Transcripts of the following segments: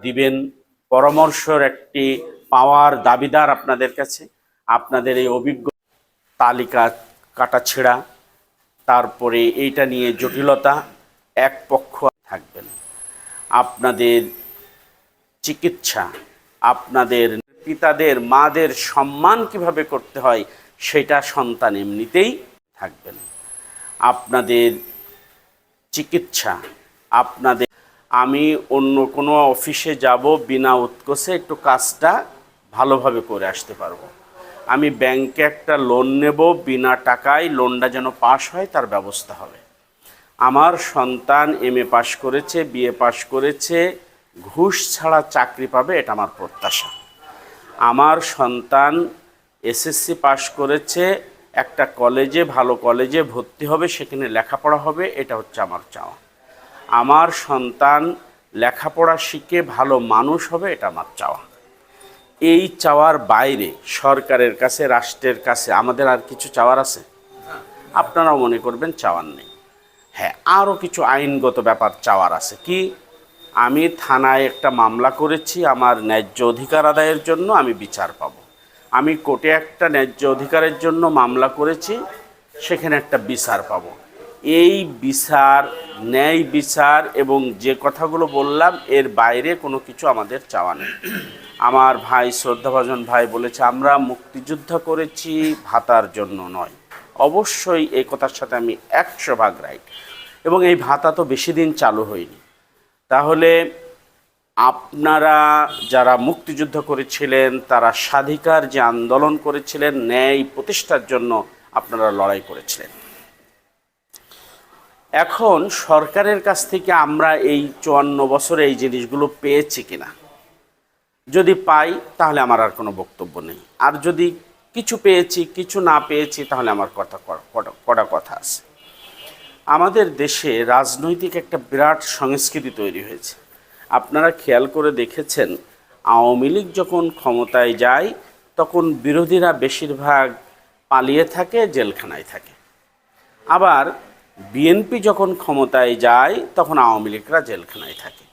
দিবেন, পরামর্শের একটি পাওয়ার দাবিদার আপনাদের কাছে। আপনাদের এই অভিজ্ঞ তালিকা কাটাছেঁড়া, তারপরে এইটা নিয়ে জটিলতা, এক পক্ষ থাকবেন। আপনাদের চিকিৎসা, আপনাদের পিতাদের মাদের সম্মান কিভাবে করতে হয় সেটা সন্তান এমনিতেই থাকবেন। আপনাদের চিকিৎসা, আপনাদের আমি অন্য কোনো অফিসে যাব বিনা উৎকোচে একটু কাজটা ভালোভাবে করে আসতে পারবো। আমি ব্যাংকে একটা লোন নেব, বিনা টাকায় লোনটা যেন পাস হয় তার ব্যবস্থা হবে। আমার সন্তান এমএ পাশ করেছে, বিএ পাশ করেছে, ঘুষ ছাড়া চাকরি পাবে, এটা আমার প্রত্যাশা। আমার সন্তান এসএসসি পাশ করেছে, একটা কলেজে, ভালো কলেজে ভর্তি হবে, সেখানে লেখাপড়া হবে, এটা হচ্ছে আমার চাওয়া। আমার সন্তান লেখাপড়া শিখে ভালো মানুষ হবে, এটা আমার চাওয়া। এই চাওয়ার বাইরে সরকারের কাছে, রাষ্ট্রের কাছে আমাদের আর কিছু চাওয়ার আছে? আপনারাও মনে করবেন চাওয়ার নেই। হ্যাঁ, আরও কিছু আইনগত ব্যাপার চাওয়ার আছে। কি? আমি থানায় একটা মামলা করেছি আমার ন্যায্য অধিকার আদায়ের জন্য, আমি বিচার পাব। আমি কোর্টে একটা ন্যায্য অধিকারের জন্য মামলা করেছি, সেখানে একটা বিচার পাব। এই বিচার, ন্যায় বিচার এবং যে কথাগুলো বললাম এর বাইরে কোনো কিছু আমাদের চাওয়া নেই। আমার ভাই, শ্রদ্ধাভাজন ভাই বলেছে আমরা মুক্তিযুদ্ধ করেছি ভাতার জন্য নয়। অবশ্যই এই কথার সাথে আমি 100% রাইট। এবং এই ভাতা তো বেশি দিন চালু হয়নি। তাহলে আপনারা যারা মুক্তিযুদ্ধ করেছিলেন, তারা স্বাধিকার যে আন্দোলন করেছিলেন, ন্যায় প্রতিষ্ঠার জন্য আপনারা লড়াই করেছিলেন। এখন সরকারের কাছ থেকে আমরা এই 54 বছরে এই জিনিসগুলো পেয়েছি কিনা, যদি পাই তাহলে আমার আর কোনো বক্তব্য নেই। আর যদি কিছু পেয়েছি, কিছু না পেয়েছি, তাহলে আমার কটা কথা আছে। আমাদের দেশে রাজনৈতিক একটা বিরাট সংস্কৃতি তৈরি হয়েছে। আপনারা খেয়াল করে দেখেছেন, আওয়ামী লীগ যখন ক্ষমতায় যায় তখন বিরোধীরা বেশিরভাগ পালিয়ে থাকে, জেলখানায় থাকে। আবার বিএনপি যখন ক্ষমতায় যায় তখন আওয়ামী লীগরা জেলখানায় থাকে।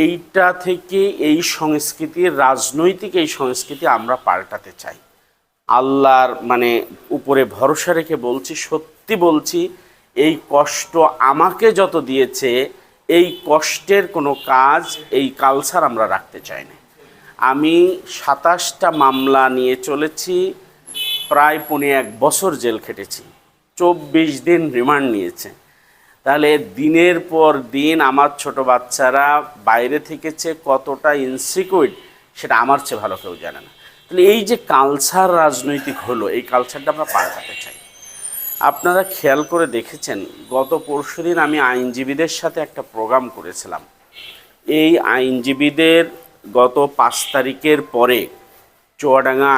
এইটা থেকে এই সংস্কৃতির, রাজনৈতিক এই সংস্কৃতি আমরা পাল্টাতে চাই। আল্লাহর উপরে ভরসা রেখে বলছি, সত্যি বলছি, এই কষ্ট আমাকে যত দিয়েছে, এই কষ্টের কোনো কাজ, এই কালচার আমরা রাখতে চাই না। আমি 27টা মামলা নিয়ে চলেছি, প্রায় 1.5 বছর জেল খেটেছি, 24 দিন রিমান্ড নিয়েছে। তাহলে দিনের পর দিন আমার ছোট বাচ্চারা বাইরে থেকেছে, কতটা ইনসিকিউর সেটা আমার চেয়ে ভালো কেউ জানে না। তাহলে এই যে কালচার রাজনৈতিক হলো, এই কালচারটা আমরা পাল্টাতে চাই। আপনারা খেয়াল করে দেখেছেন, গত পরশুদিন আমি আইনজীবীদের সাথে একটা প্রোগ্রাম করেছিলাম। এই আইনজীবীদের গত 5 তারিখের পরে চুয়াডাঙ্গা